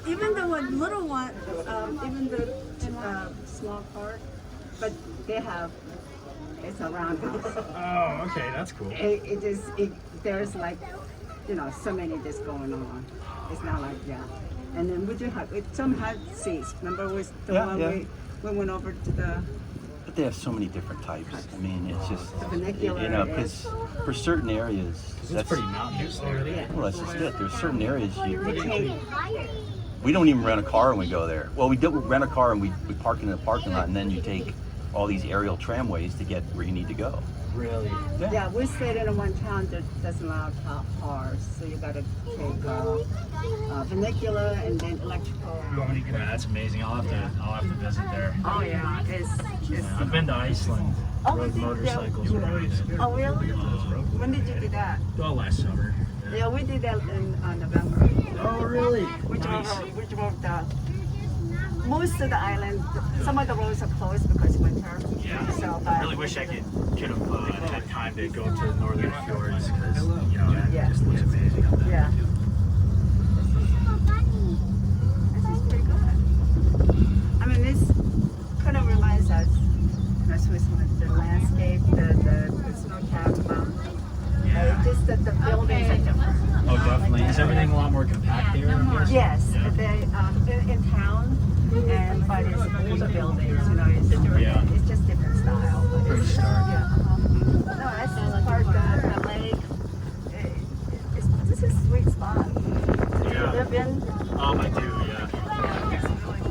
Even the one, little one, even the small park, but they have, it's a roundhouse. Oh, okay, that's cool. There's like, so many just going on. It's not like, yeah. And then we do have, some had seats. Remember the one we went over to the... But they have so many different types. I mean, it's just, vernacular because for certain areas, It's pretty mountainous there. Yeah. well, that's just it. There's certain areas we don't even rent a car when we go there. Well, we do rent a car and we park in the parking lot, and then you take all these aerial tramways to get where you need to go. Really? Yeah, we stayed in one town that doesn't allow cars, so you gotta take vernacular and then electrical. Yeah, that's amazing. I'll have to visit there. Oh yeah, I've been to Iceland. Rode motorcycles. Oh really? When did you do that? Well, last summer. Yeah, we did that in November. Oh, really? We drove most of the island. Some of the roads are closed because winter. Yeah. So, I really wish I could have had time to go to the northern fjords because it just looks amazing up there. Yeah. This is pretty good. I mean, this kind of reminds us, Switzerland, the landscape, the snow-capped mountains. Just that the buildings are different. Oh, definitely. Is everything a lot more compact there? Yes, Yeah. they in town, but it's older buildings. It's just different style. But it's, No, Estes Park, the lake. This is a sweet spot. Yeah. You live in? I do. Yeah.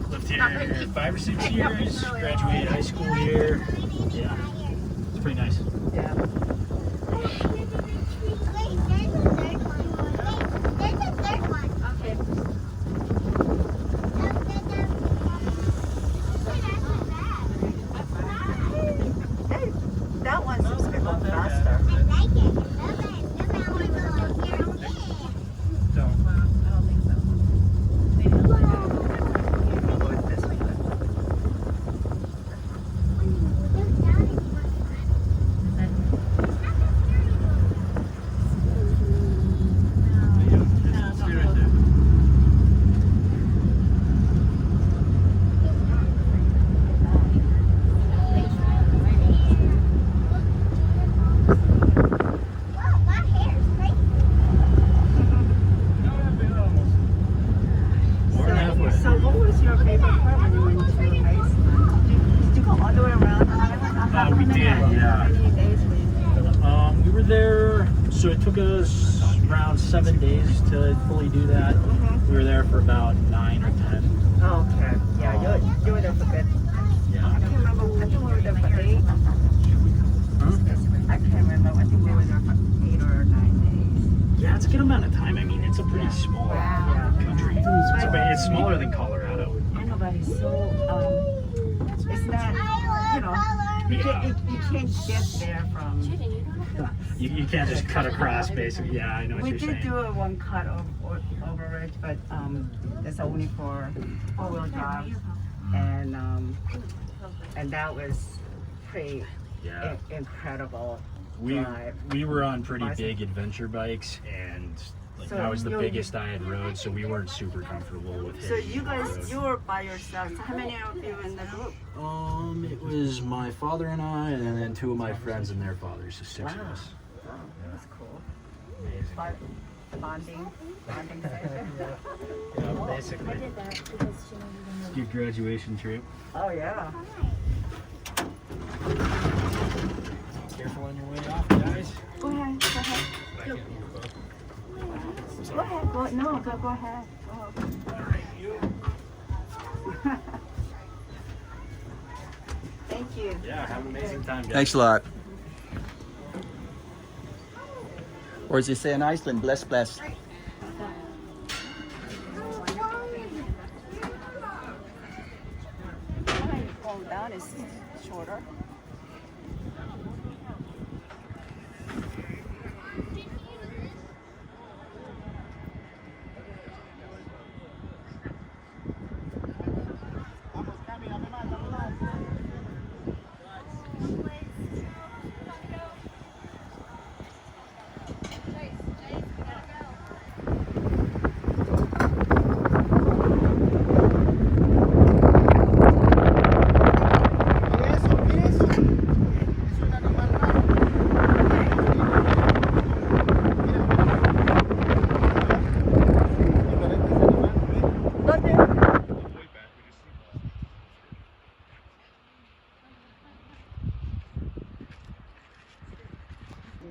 Lived here 5 or 6 years. Graduated high school here. Yeah. It's pretty nice. Yeah. That one seems to be going faster. I don't think so. So what was your favorite part when you went to Iceland? Did you go all the way around the island? We did, yeah. How many days were you there? We were there, so it took us around 7 days to fully do that. We were there for about 9 or 10. Oh, okay. Yeah, you were there for good. Yeah. I can't remember. I think we were there for 8. I can't remember. I think we were there for 8 or 9 days. Yeah, it's a good amount of time. I mean, it's a pretty small country. It's smaller than Colorado. Nobody's so, it's not, you can't get there from. You can't just cut across, basically. Yeah, I know what We you're did saying. do a one cut over it, but it's only for four-wheel drive, and that was pretty incredible drive. We were on pretty big adventure bikes, and So that was the you- biggest I had rode, so we weren't super comfortable with it. So you guys, you were by yourself. How many of you in the group? It was my father and I, and then 2 of my friends and their fathers, so 6 of Wow. us. Wow, that's cool. Amazing. Bonding session. Yeah, basically. It's a good graduation trip. Oh yeah. Careful on your way off, guys. Go ahead. Go ahead. Go ahead. Go ahead. Thank you. Yeah, have an amazing time, guys. Thanks a lot. Or as they say in Iceland, bless, bless. Going down is shorter.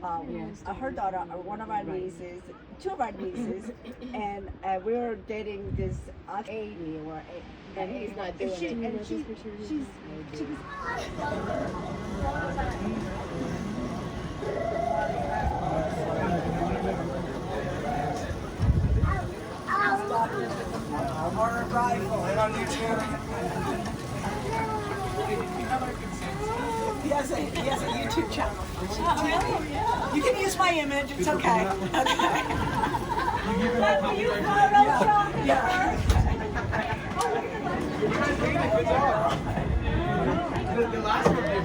her daughter, one of our nieces, two of our nieces, and we were dating this 80 or 8. And he's not doing it. She's Our rifle and on YouTube. He has a YouTube channel. You can use my image. It's okay. Okay. The last one